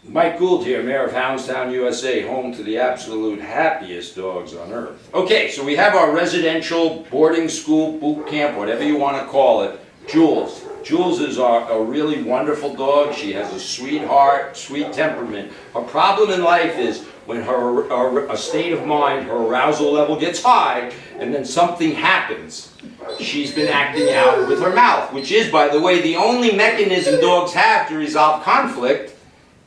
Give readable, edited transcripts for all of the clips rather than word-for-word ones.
Mike Gould here, Mayor of Houndstown, USA, home to the absolute happiest dogs on earth. Okay, so we have our residential boarding school boot camp, whatever you want to call it, Jules. Jules is a really wonderful dog. She has a sweet heart, sweet temperament. Her problem in life is when her state of mind, her arousal level gets high, and then something happens. She's been acting out with her mouth, which is, by the way, the only mechanism dogs have to resolve conflict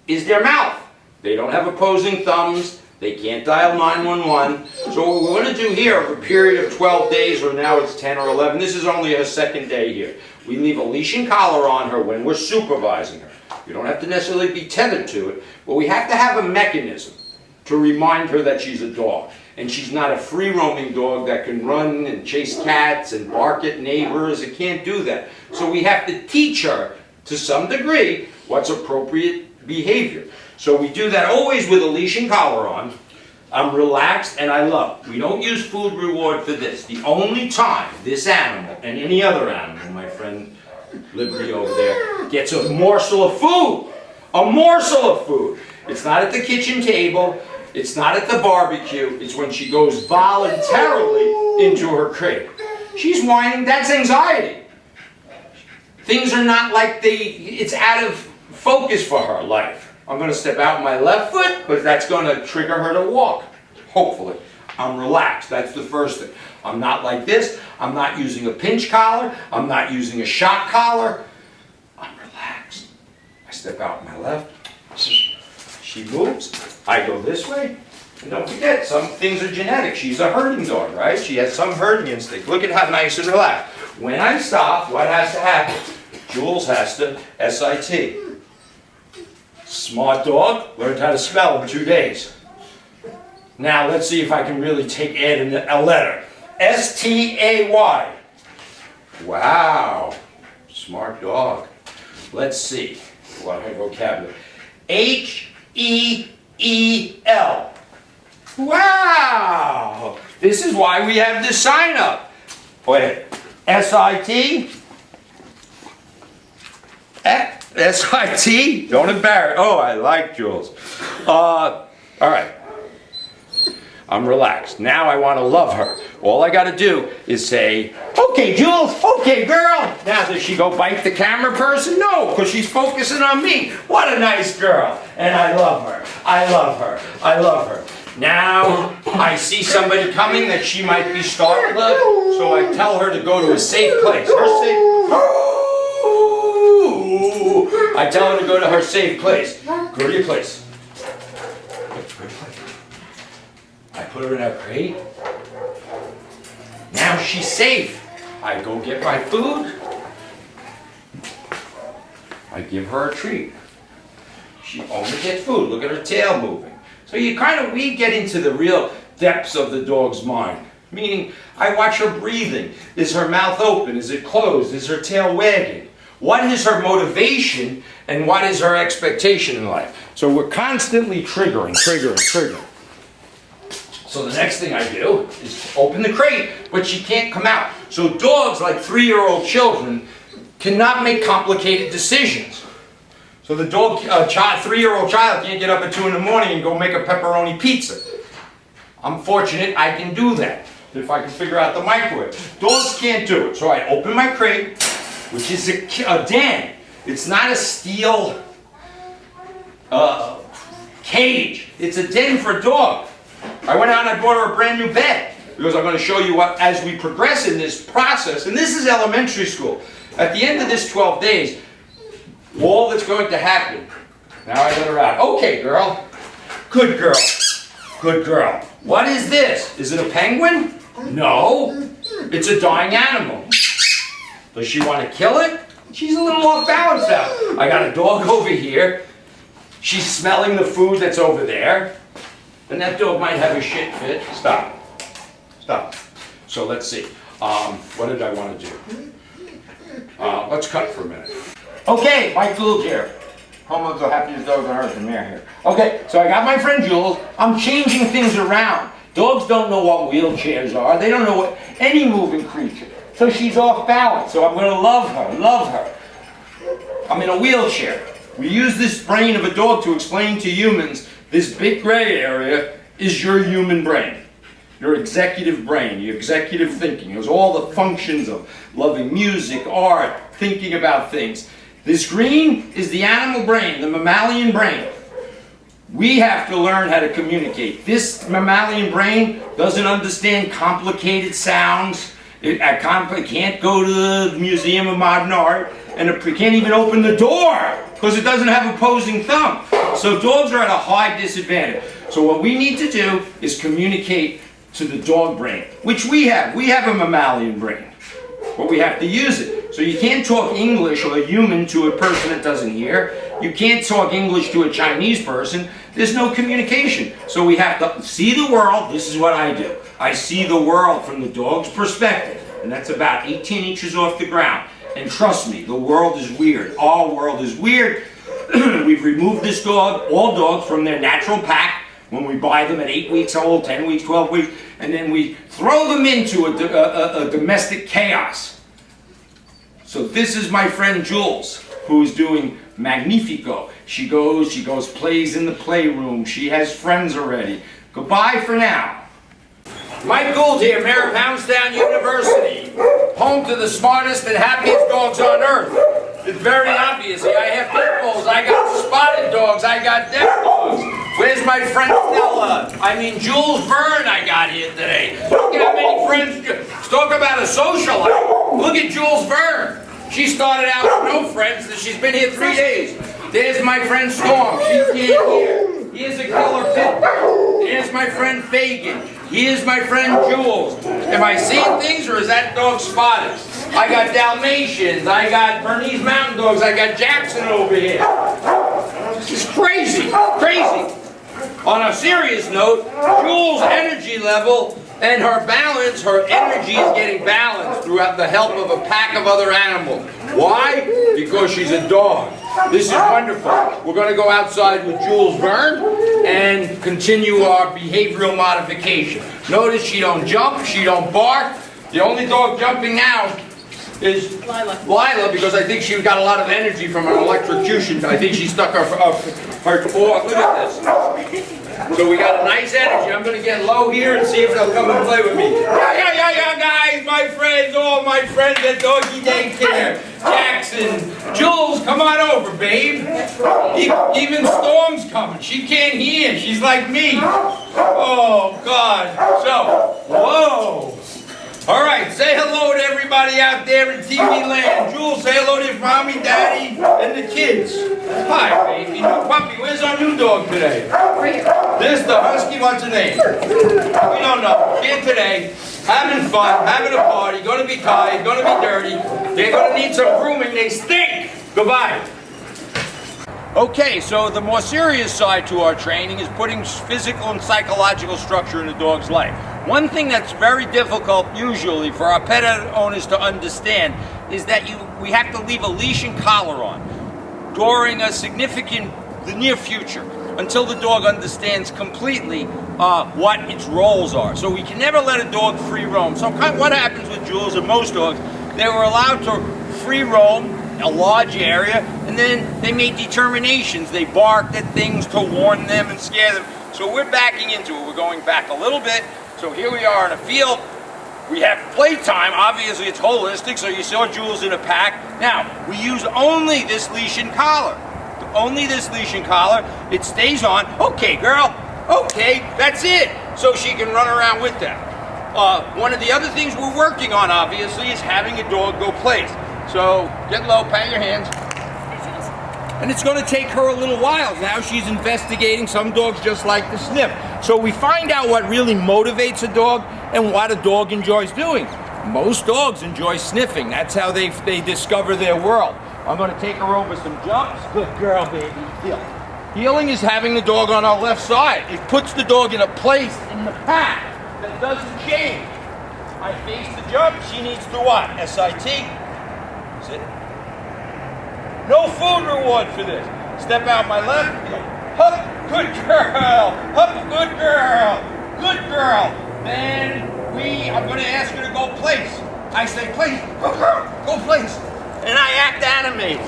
is their mouth. They don't have opposing thumbs. They can't dial 911. So what we're going to do here over a period of 12 days, or now it's 10 or 11, this is only her second day here. We leave a leash and collar on her when we're supervising her. You don't have to necessarily be tethered to it, but we have to have a mechanism to remind her that she's a dog. And she's not a free-roaming dog that can run and chase cats and bark at neighbors. It can't do that. So we have to teach her, to some degree, what's appropriate behavior. So we do that always with a leash and collar on. I'm relaxed and I love. We don't use food reward for this. The only time this animal and any other animal, my friend Liberty over there, gets a morsel of food, it's not at the kitchen table, it's not at the barbecue, it's when she goes voluntarily into her crate. She's whining, that's anxiety. Things are not like it's out of focus for her life. I'm going to step out my left foot, because that's going to trigger her to walk. Hopefully. I'm relaxed. That's the first thing. I'm not like this. I'm not using a pinch collar. I'm not using a shock collar. I'm relaxed. I step out my left. She moves. I go this way. And don't forget, some things are genetic. She's a herding dog, right? She has some herding instinct. Look at how nice and relaxed. When I stop, what has to happen? Jules has to SIT. Smart dog, learned how to spell in 2 days. Now let's see if I can really add a letter. S-T-A-Y. Wow, smart dog. Let's see what her vocabulary. H-E-E-L. Wow, this is why we have this sign up. Wait, S-I-T. S-I-T? Don't embarrass. Oh, I like Jules. All right. I'm relaxed. Now I want to love her. All I got to do is say, okay, Jules, okay, girl. Now, does she go bite the camera person? No, because she's focusing on me. What a nice girl. And I love her. I love her. I love her. Now, I see somebody coming that she might be startled of, so I tell her to go to a safe place. I tell her to go to her safe place. Go to your place. I put her in her crate. Now she's safe. I go get my food. I give her a treat. She only gets food. Look at her tail moving. So we get into the real depths of the dog's mind. Meaning, I watch her breathing. Is her mouth open? Is it closed? Is her tail wagging? What is her motivation and what is her expectation in life? So we're constantly triggering. So the next thing I do is open the crate, but she can't come out. So dogs, like 3-year-old children, cannot make complicated decisions. So the 3-year-old child can't get up at 2 in the morning and go make a pepperoni pizza. I'm fortunate I can do that, if I can figure out the microwave. Dogs can't do it. So I open my crate, which is a den. It's not a steel cage. It's a den for a dog. I went out and I bought her a brand new bed, because I'm going to show you what, as we progress in this process, and this is elementary school. At the end of this 12 days, all that's going to happen, now I let her out. Okay, girl. Good girl. Good girl. What is this? Is it a penguin? No. It's a dying animal. Does she want to kill it? She's a little off balance now. I got a dog over here. She's smelling the food that's over there. And that dog might have a shit fit. Stop. Stop. So let's see. What did I want to do? Let's cut for a minute. Okay, Mike Gould here. Home of the happiest dogs on earth, and Mayor here. Okay, so I got my friend Jules. I'm changing things around. Dogs don't know what wheelchairs are. They don't know what any moving creature. So she's off balance. So I'm going to love her. I'm in a wheelchair. We use this brain of a dog to explain to humans this big gray area is your human brain. Your executive brain, your executive thinking. It was all the functions of loving music, art, thinking about things. This green is the animal brain, the mammalian brain. We have to learn how to communicate. This mammalian brain doesn't understand complicated sounds. It can't go to the Museum of Modern Art, and it can't even open the door because it doesn't have opposing thumb. So dogs are at a high disadvantage. So what we need to do is communicate to the dog brain, which we have. We have a mammalian brain, but we have to use it. So you can't talk English or a human to a person that doesn't hear. You can't talk English to a Chinese person. There's no communication. So we have to see the world. This is what I do. I see the world from the dog's perspective, and that's about 18 inches off the ground. And trust me, the world is weird. Our world is weird. We've removed this dog, all dogs, from their natural pack when we buy them at 8 weeks old, 10 weeks, 12 weeks, and then we throw them into a domestic chaos. So this is my friend Jules, who is doing Magnifico. She goes, plays in the playroom. She has friends already. Goodbye for now. Mike Gould here, Mayor of Poundstown University, home to the smartest and happiest dogs on earth. It's very obvious. I have pit bulls, I got spotted dogs, I got deaf dogs. Where's my friend Stella? I mean Jules Verne I got here today. Look at how many friends. Talk about a socialite. Look at Jules Verne. She started out with no friends, and she's been here 3 days. There's my friend Storm. She can't hear. Here's a killer pit bull. Here's my friend Fagin. Here's my friend Jules. Am I seeing things, or is that dog spotted? I got Dalmatians. I got Bernese Mountain Dogs. I got Jackson over here. This is crazy. Crazy. On a serious note, Jules' energy level and her balance, her energy is getting balanced throughout the help of a pack of other animals. Why? Because she's a dog. This is wonderful. We're going to go outside with Jules Verne and continue our behavioral modification. Notice she don't jump, she don't bark. The only dog jumping now is Lila, because I think she got a lot of energy from an electrocution. I think she stuck her look at this. So we got a nice energy. I'm going to get low here and see if they'll come and play with me. Yeah, guys, my friends, all my friends at Doggy Daycare. Jackson, Jules, come on over, babe. Even Storm's coming. She can't hear. She's like me. Oh, God. So, whoa. All right, say hello to everybody out there in TV land. Jules, say hello to your mommy, daddy, and the kids. Hi, baby. New puppy. Where's our new dog today? This, the husky. What's her name? We don't know. Here today, having fun, having a party, going to be tired, going to be dirty. They're going to need some grooming. They stink. Goodbye. Okay, so the more serious side to our training is putting physical and psychological structure in a dog's life. One thing that's very difficult usually for our pet owners to understand is that we have to leave a leash and collar on during the near future until the dog understands completely what its roles are. So we can never let a dog free roam. So what happens with Jules and most dogs, they were allowed to free roam a large area, and then they made determinations. They barked at things to warn them and scare them. So we're backing into it. We're going back a little bit. So here we are in a field. We have playtime. Obviously, it's holistic, so you saw Jules in a pack. Now, we use only this leash and collar. Only this leash and collar. It stays on. Okay, girl. Okay, that's it. So she can run around with that. One of the other things we're working on, obviously, is having a dog go place. So get low, pat your hands. And it's going to take her a little while. Now she's investigating. Some dogs just like to sniff. So we find out what really motivates a dog and what a dog enjoys doing. Most dogs enjoy sniffing. That's how they discover their world. I'm going to take her over some jumps. Good girl, baby. Heel. Healing is having the dog on our left side. It puts the dog in a place in the pack that doesn't change. I face the jump. She needs to what? SIT. Sit. No food reward for this. Step out my left. Hup, good girl. Hup, good girl. Good girl. Then I'm going to ask her to go place. I say place. Go place. And I act animated.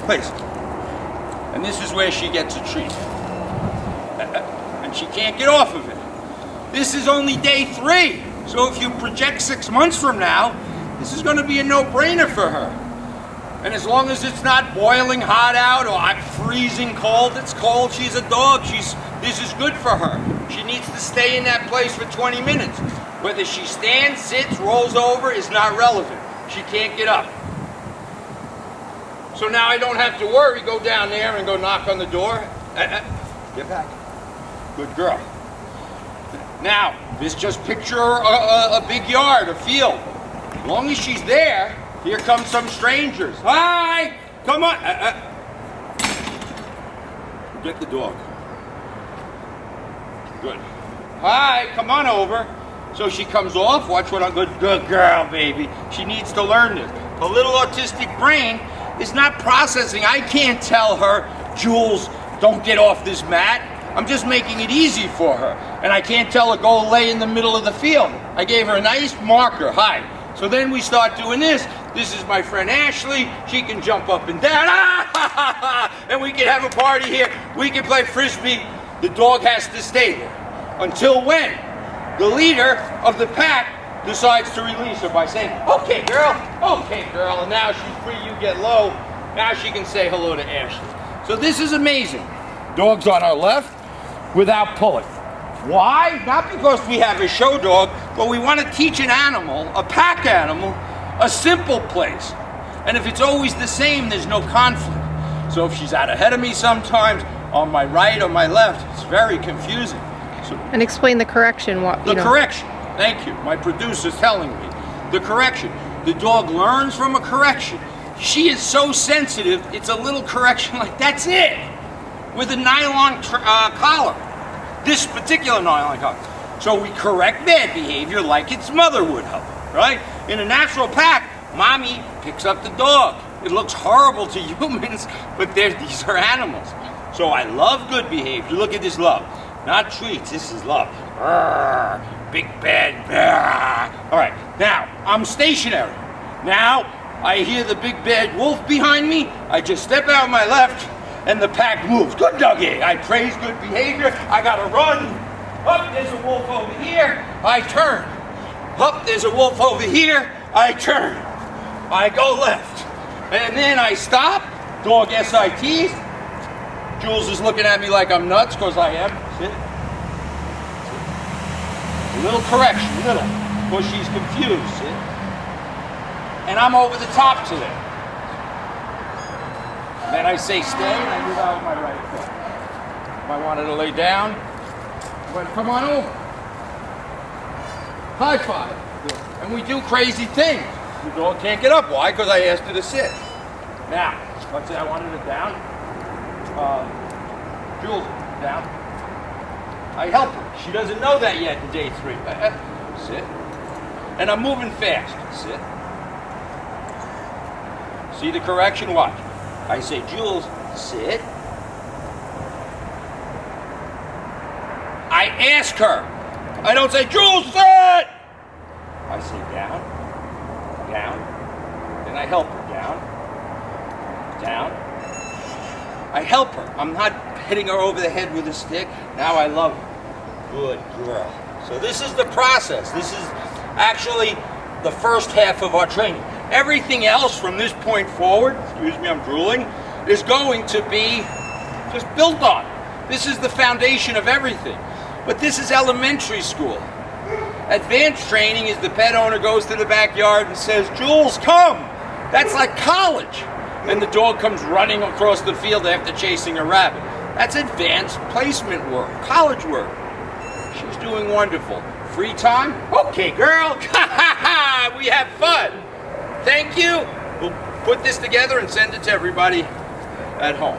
Place. And this is where she gets a treat. And she can't get off of it. This is only day 3. So if you project 6 months from now, this is going to be a no-brainer for her. And as long as it's not boiling hot out or freezing cold, it's cold, she's a dog. This is good for her. She needs to stay in that place for 20 minutes. Whether she stands, sits, rolls over is not relevant. She can't get up. So now I don't have to worry, go down there and go knock on the door. Get back. Good girl. Now, just picture a big yard, a field. As long as she's there, here come some strangers. Hi! Come on! Get the dog. Good. Hi, come on over. So she comes off. Watch what I'm good girl, baby. She needs to learn this. A little autistic brain is not processing. I can't tell her, Jules, don't get off this mat. I'm just making it easy for her. And I can't tell her, go lay in the middle of the field. I gave her a nice marker. Hi. So then we start doing this. This is my friend Ashley. She can jump up and down. And we can have a party here. We can play Frisbee. The dog has to stay there. Until when? The leader of the pack decides to release her by saying, okay, girl, and now she's free, you get low. Now she can say hello to Ashley. So this is amazing. Dog's on our left without pulling. Why? Not because we have a show dog, but we want to teach an animal, a pack animal, a simple place. And if it's always the same, there's no conflict. So if she's out ahead of me sometimes, on my right or my left, it's very confusing. So, and explain the correction. Correction. Thank you. My producer's telling me. The correction. The dog learns from a correction. She is so sensitive, it's a little correction like, that's it. With a nylon collar. This particular nylon collar. So we correct bad behavior like its mother would have, right? In a natural pack, mommy picks up the dog. It looks horrible to humans, but these are animals. So I love good behavior. Look at this love. Not treats, this is love. Arrgh, big bad. Arrgh. All right, now I'm stationary. Now I hear the big bad wolf behind me. I just step out my left and the pack moves. Good doggy. I praise good behavior. I gotta run. Up, there's a wolf over here. I turn. Up, there's a wolf over here. I turn. I go left. And then I stop. Dog SITs. Jules is looking at me like I'm nuts, because I am. Sit. A little correction, because she's confused. Sit. And I'm over the top to them. Then I say stay, and I move out with my right foot. If I wanted to lay down, but come on over. High five. And we do crazy things. The dog can't get up. Why? Because I asked her to sit. Now, let's say I wanted it down. Jules, down. I help her. She doesn't know that yet in day 3. Sit. And I'm moving fast. Sit. See the correction? Watch. I say, Jules, sit. I ask her. I don't say, Jules, sit! I say, down, down. Then I help her. Down, down. I help her. I'm not hitting her over the head with a stick. Now I love her. Good girl. So this is the process. This is actually the first half of our training. Everything else from this point forward, excuse me, I'm drooling, is going to be just built on. This is the foundation of everything. But this is elementary school. Advanced training is the pet owner goes to the backyard and says, Jules, come! That's like college. And the dog comes running across the field after chasing a rabbit. That's advanced placement work, college work. She's doing wonderful. Free time? Okay, girl. We have fun. Thank you. We'll put this together and send it to everybody at home.